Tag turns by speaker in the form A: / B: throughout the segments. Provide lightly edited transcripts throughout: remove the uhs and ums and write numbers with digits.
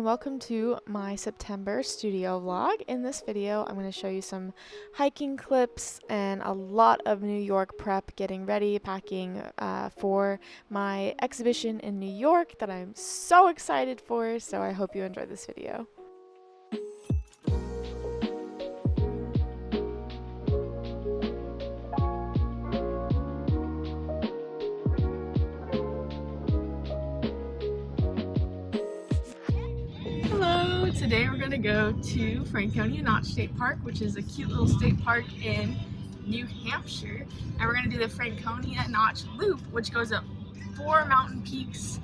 A: welcome to my September studio vlog. In this video, I'm going to show you some hiking clips and a lot of New York prep, getting ready, packing for my exhibition in New York that I'm so excited for, so I hope you enjoy this video. Today we're going to go to Franconia Notch State Park, which is a cute little state park in New Hampshire, and we're going to do the Franconia Notch Loop, which goes up 4 mountain peaks,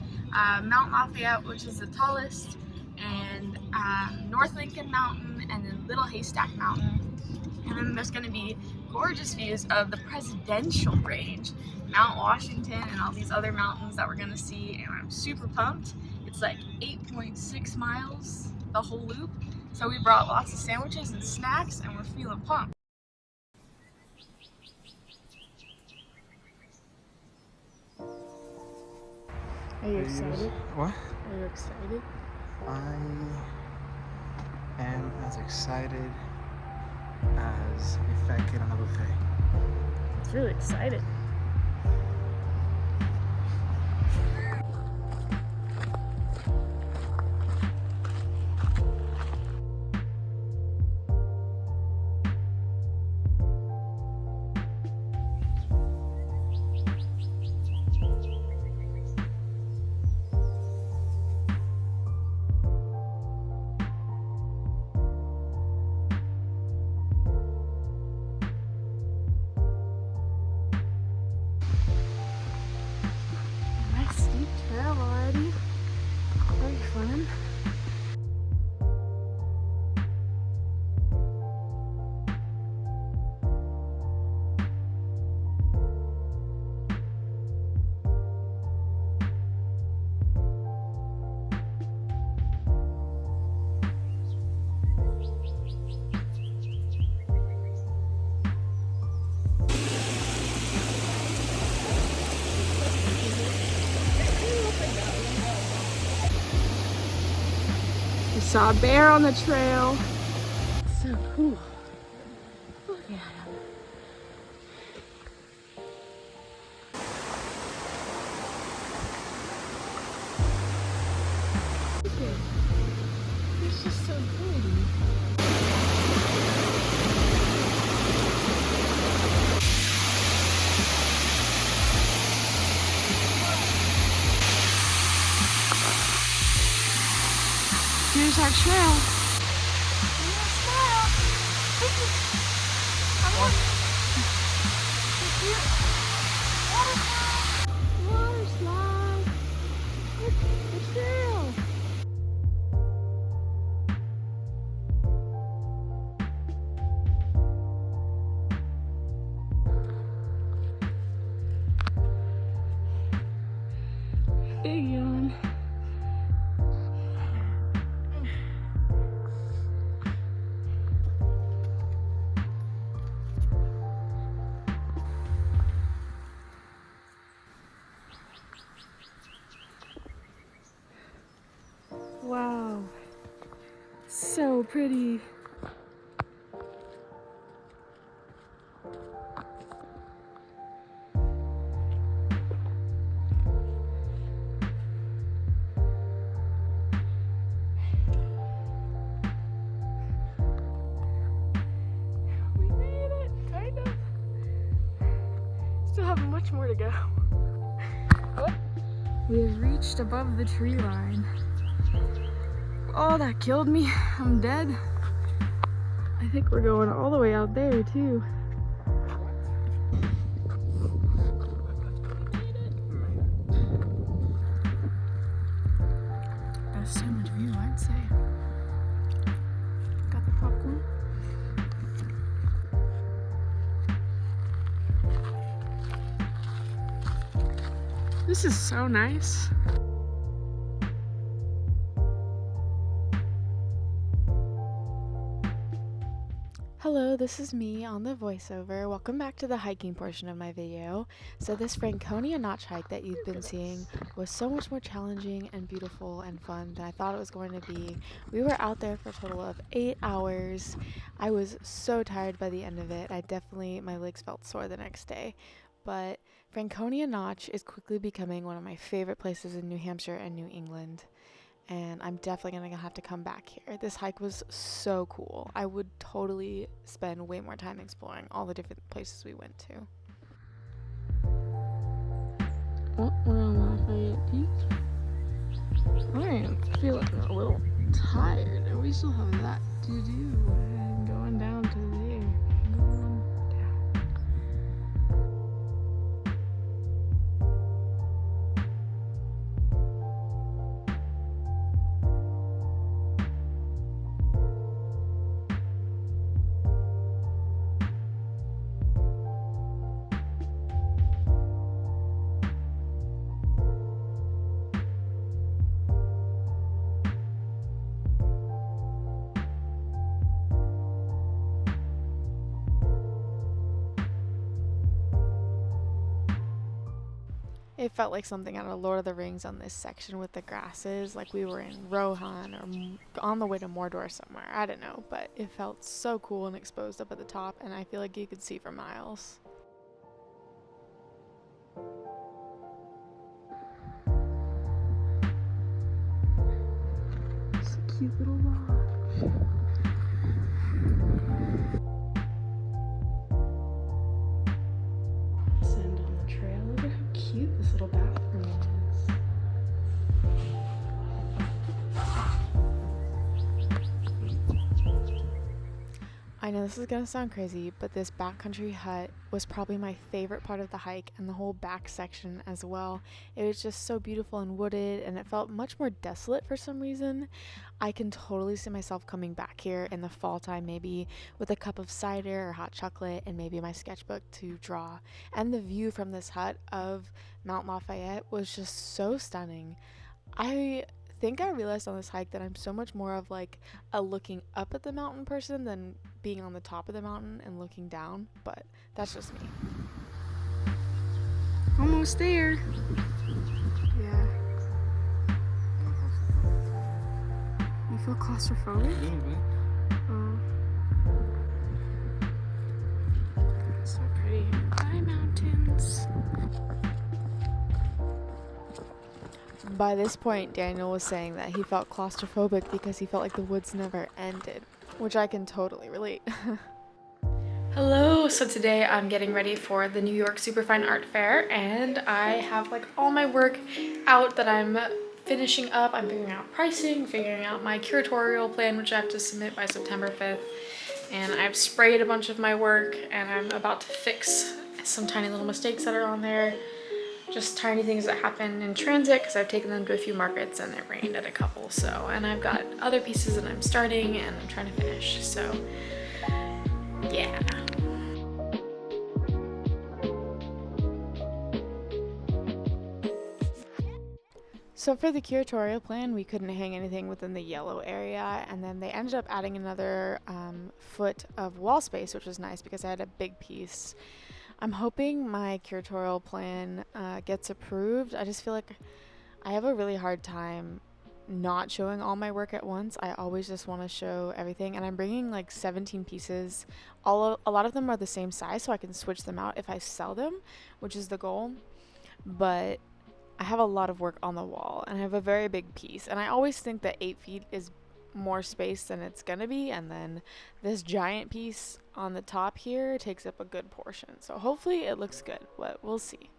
A: Mount Lafayette, which is the tallest, and North Lincoln Mountain, and then Little Haystack Mountain. And then there's going to be gorgeous views of the presidential range, Mount Washington, and all these other mountains that we're going to see, and I'm super pumped. It's like 8.6 miles, the whole loop, so we brought lots of sandwiches and snacks, and we're feeling pumped. Are you excited?
B: What?
A: Are you excited?
B: I am as excited as a fat kid on a buffet.
A: It's really excited. Steep trail already. Very fun. We saw a bear on the trail. So cool. Look at him. Look at it. It's just so pretty. Here's our trail. Water slide. Look, the trail. Big yawn. Wow, so pretty. We made it, kind of. Still have much more to go. We have reached above the tree line. Oh, that killed me. I'm dead. I think we're going all the way out there too. Best summit view, I'd say. Got the popcorn. This is so nice.
C: Hello, this is me on the voiceover. Welcome back to the hiking portion of my video. So this Franconia Notch hike that you've been seeing was so much more challenging and beautiful and fun than I thought it was going to be. We were out there for a total of 8 hours. I was so tired by the end of it. My legs felt sore the next day. But Franconia Notch is quickly becoming one of my favorite places in New Hampshire and New England. And I'm definitely gonna have to come back here. This hike was so cool. I would totally spend way more time exploring all the different places we went to.
A: Well, we're on Lafayette Peak. I'm feeling a little tired, and we still have that to do. And going down to there. Going down.
C: It felt like something out of Lord of the Rings on this section with the grasses, like we were in Rohan or on the way to Mordor somewhere. I don't know, but it felt so cool and exposed up at the top, and I feel like you could see for miles.
A: It's a cute little lodge. Send on the trail. Look at how cute this little bathroom is.
C: I know this is gonna sound crazy, but this backcountry hut was probably my favorite part of the hike, and the whole back section as well. It was just so beautiful and wooded, and it felt much more desolate for some reason. I can totally see myself coming back here in the fall time, maybe with a cup of cider or hot chocolate and maybe my sketchbook to draw. And the view from this hut of Mount Lafayette was just so stunning. I think I realized on this hike that I'm so much more of like a looking up at the mountain person than being on the top of the mountain and looking down, but that's just me.
A: Almost there. Yeah. You feel claustrophobic?
B: A little bit.
A: Oh. So pretty. Bye, mountains.
C: By this point, Daniel was saying that he felt claustrophobic because he felt like the woods never ended, which I can totally relate.
A: Hello, so today I'm getting ready for the New York Superfine Art Fair, and I have like all my work out that I'm finishing up. I'm figuring out pricing, figuring out my curatorial plan, which I have to submit by September 5th, and I've sprayed a bunch of my work, and I'm about to fix some tiny little mistakes that are on there. Just tiny things that happen in transit because I've taken them to a few markets and it rained at a couple, so, and I've got other pieces that I'm starting and I'm trying to finish, so yeah.
C: So for the curatorial plan, we couldn't hang anything within the yellow area, and then they ended up adding another foot of wall space, which was nice because I had a big piece. I'm hoping my curatorial plan gets approved. I just feel like I have a really hard time not showing all my work at once. I always just want to show everything, and I'm bringing like 17 pieces. A lot of them are the same size, so I can switch them out if I sell them, which is the goal. But I have a lot of work on the wall, and I have a very big piece, and I always think that 8 feet is more space than it's gonna be, and then this giant piece on the top here takes up a good portion, so hopefully it looks good, but we'll see.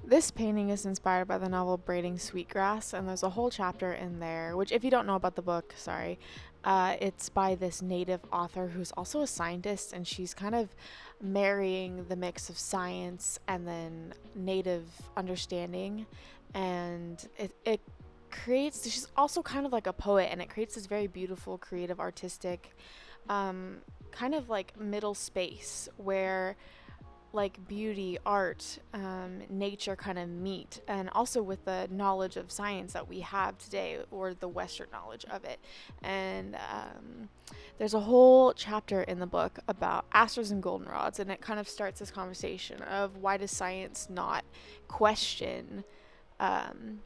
C: This painting is inspired by the novel Braiding Sweetgrass, and there's a whole chapter in there, which if you don't know about the book, sorry, it's by this native author who's also a scientist, and she's kind of marrying the mix of science and then native understanding, and it creates, she's also kind of like a poet, and it creates this very beautiful, creative, artistic, kind of like middle space where like beauty, art, nature kind of meet, and also with the knowledge of science that we have today, or the Western knowledge of it. And there's a whole chapter in the book about asters and goldenrods, and it kind of starts this conversation of why does science not question um,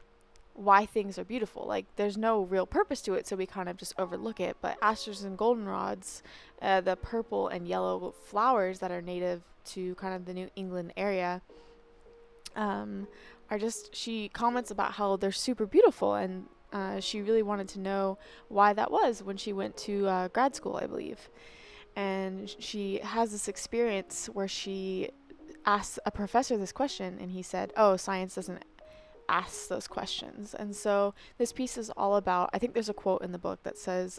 C: why things are beautiful. Like, there's no real purpose to it, so we kind of just overlook it. But asters and goldenrods, the purple and yellow flowers that are native to kind of the New England area, are just, she comments about how they're super beautiful, and she really wanted to know why that was when she went to grad school, I believe. And she has this experience where she asked a professor this question, and he said, "Oh, science doesn't asks those questions." And so this piece is all about, I think there's a quote in the book that says,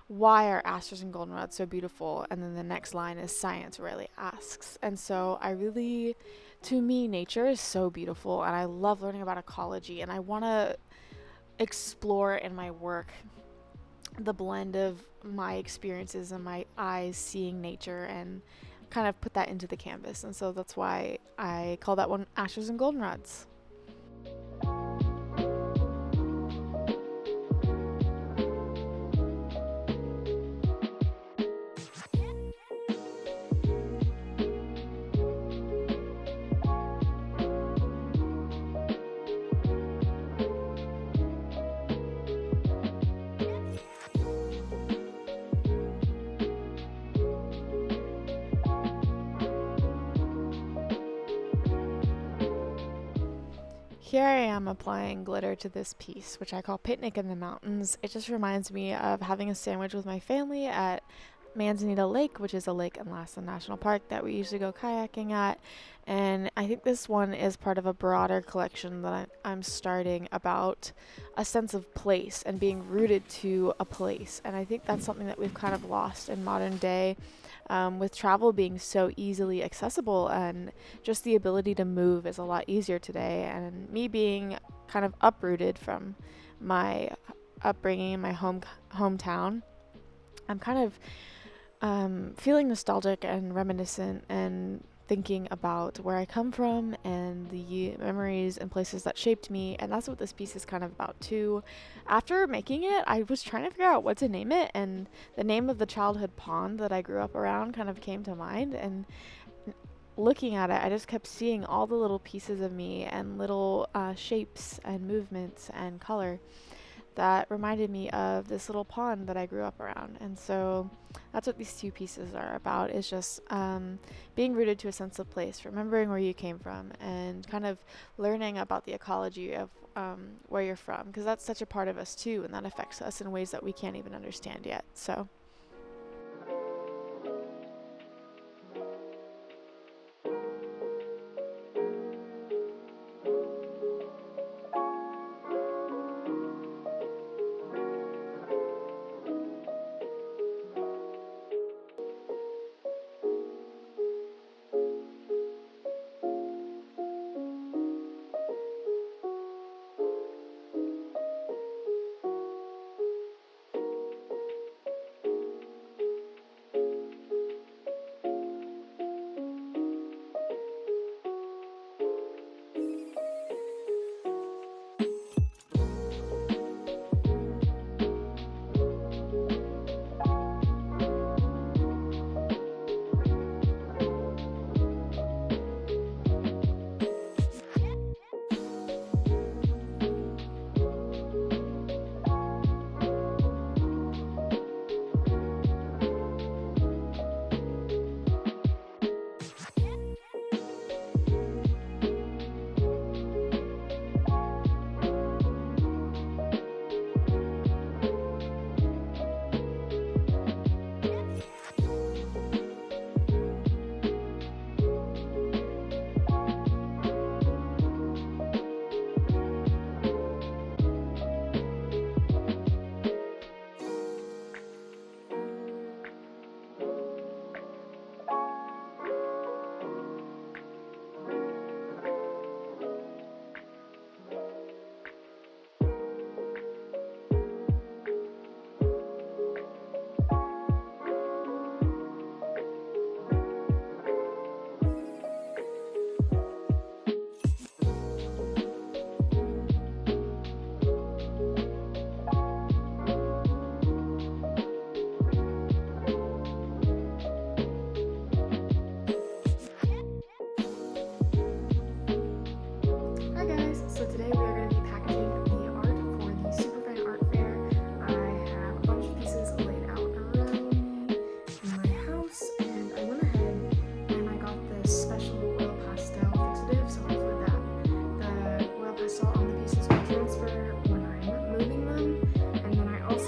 C: why are asters and goldenrods so beautiful? And then the next line is, science rarely asks. And so to me, nature is so beautiful, and I love learning about ecology, and I want to explore in my work the blend of my experiences and my eyes seeing nature, and kind of put that into the canvas. And so that's why I call that one asters and goldenrods. Here I am applying glitter to this piece, which I call Picnic in the Mountains. It just reminds me of having a sandwich with my family at Manzanita Lake, which is a lake in Lassen National Park that we usually go kayaking at. And I think this one is part of a broader collection that I'm starting about a sense of place and being rooted to a place. And I think that's something that we've kind of lost in modern day, with travel being so easily accessible, and just the ability to move is a lot easier today. And me being kind of uprooted from my upbringing in my hometown, I'm kind of feeling nostalgic and reminiscent, and thinking about where I come from and the memories and places that shaped me. And that's what this piece is kind of about too. After making it, I was trying to figure out what to name it, and the name of the childhood pond that I grew up around kind of came to mind. And looking at it, I just kept seeing all the little pieces of me, and little shapes and movements and color that reminded me of this little pond that I grew up around. And so that's what these two pieces are about, is just being rooted to a sense of place, remembering where you came from, and kind of learning about the ecology of where you're from, because that's such a part of us too, and that affects us in ways that we can't even understand yet. So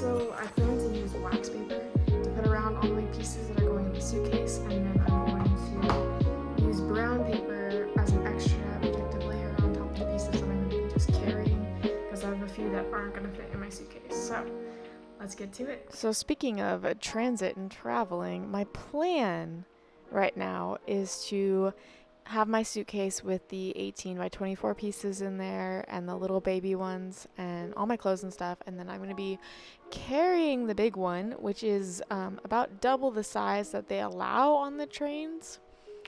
C: So I plan to use wax paper to put around all my pieces that are going in the suitcase, and then I'm going to use brown paper as an extra protective layer on top of the pieces that I'm going to be just carrying, because I have a few that aren't going to fit in my suitcase. So let's get to it. So speaking of transit and traveling, my plan right now is to have my suitcase with the 18 by 24 pieces in there and the little baby ones and all my clothes and stuff, and then I'm going to be carrying the big one, which is about double the size that they allow on the trains,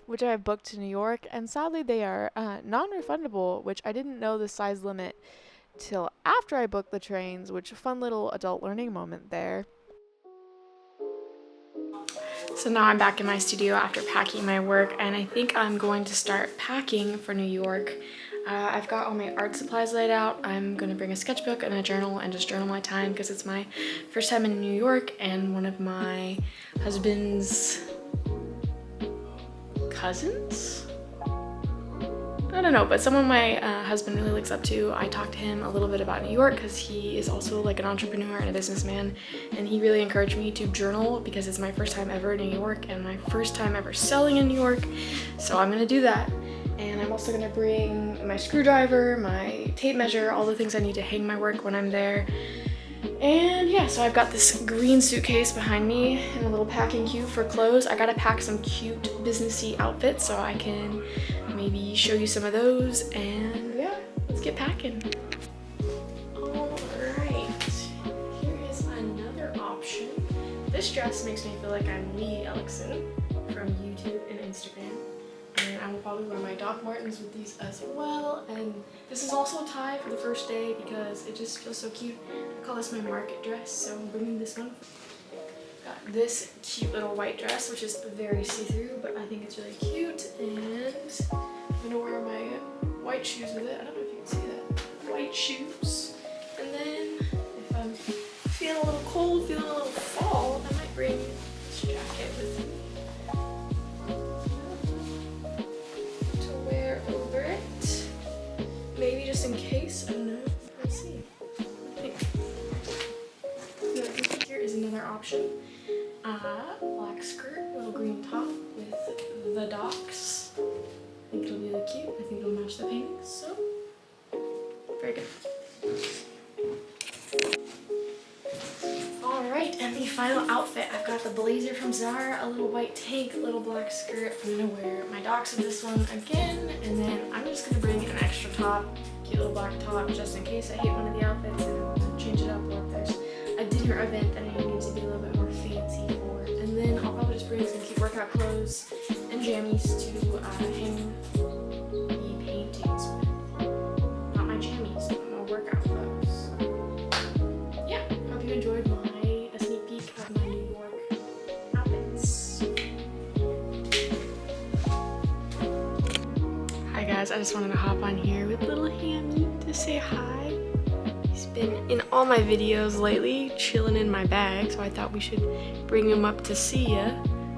C: which I have booked to New York, and sadly they are non-refundable, which I didn't know the size limit till after I booked the trains, which fun little adult learning moment there. So now I'm back in my studio after packing my work, and I think I'm going to start packing for New York. I've got all my art supplies laid out. I'm going to bring a sketchbook and a journal and just journal my time because it's my first time in New York, and one of my husband's cousins? I don't know, but someone my husband really looks up to. I talked to him a little bit about New York because he is also like an entrepreneur and a businessman, and he really encouraged me to journal because it's my first time ever in New York and my first time ever selling in New York. So I'm gonna do that, and I'm also gonna bring my screwdriver, my tape measure, all the things I need to hang my work when I'm there. And yeah, so I've got this green suitcase behind me and a little packing cube for clothes. I gotta pack some cute businessy outfits so I can maybe show you some of those, and yeah, let's get packing. All right, here is another option. This dress makes me feel like I'm Lee Ellickson from YouTube and Instagram, and I will probably wear my Doc Martens with these as well. And this is also a tie for the first day because it just feels so cute. I call this my market dress, so I'm bringing this one. Got this cute little white dress, which is very see-through, but I think it's really cute, and I'm gonna wear my white shoes with it. I don't know if you can see that. White shoes. And then if I'm feeling a little cold, feeling a little fall, I might bring this jacket with me to wear over it. Maybe just in case, I don't know. Let's see. I think here is another option. Black skirt, little green top with the docs. I think it'll be really cute. I think it'll match the paintings, so very good. Alright, and the final outfit. I've got the blazer from Zara, a little white tank, a little black skirt. I'm gonna wear my docs with this one again, and then I'm just gonna bring an extra top, cute little black top, just in case I hate one of the outfits and I want to change it up, or if there's a dinner event that I need to be a little bit more fancy for. And then I'll probably just bring some cute workout clothes and jammies to hang the paintings with. Not my jammies, but my workout clothes. Yeah, hope you enjoyed a sneak peek of my New York outfits. Hi guys, I just wanted to hop on here with little Hammy to say hi. He's been in all my videos lately, chilling in my bag, so I thought we should bring him up to see ya.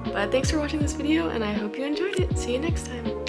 C: But thanks for watching this video, and I hope you enjoyed it. See you next time.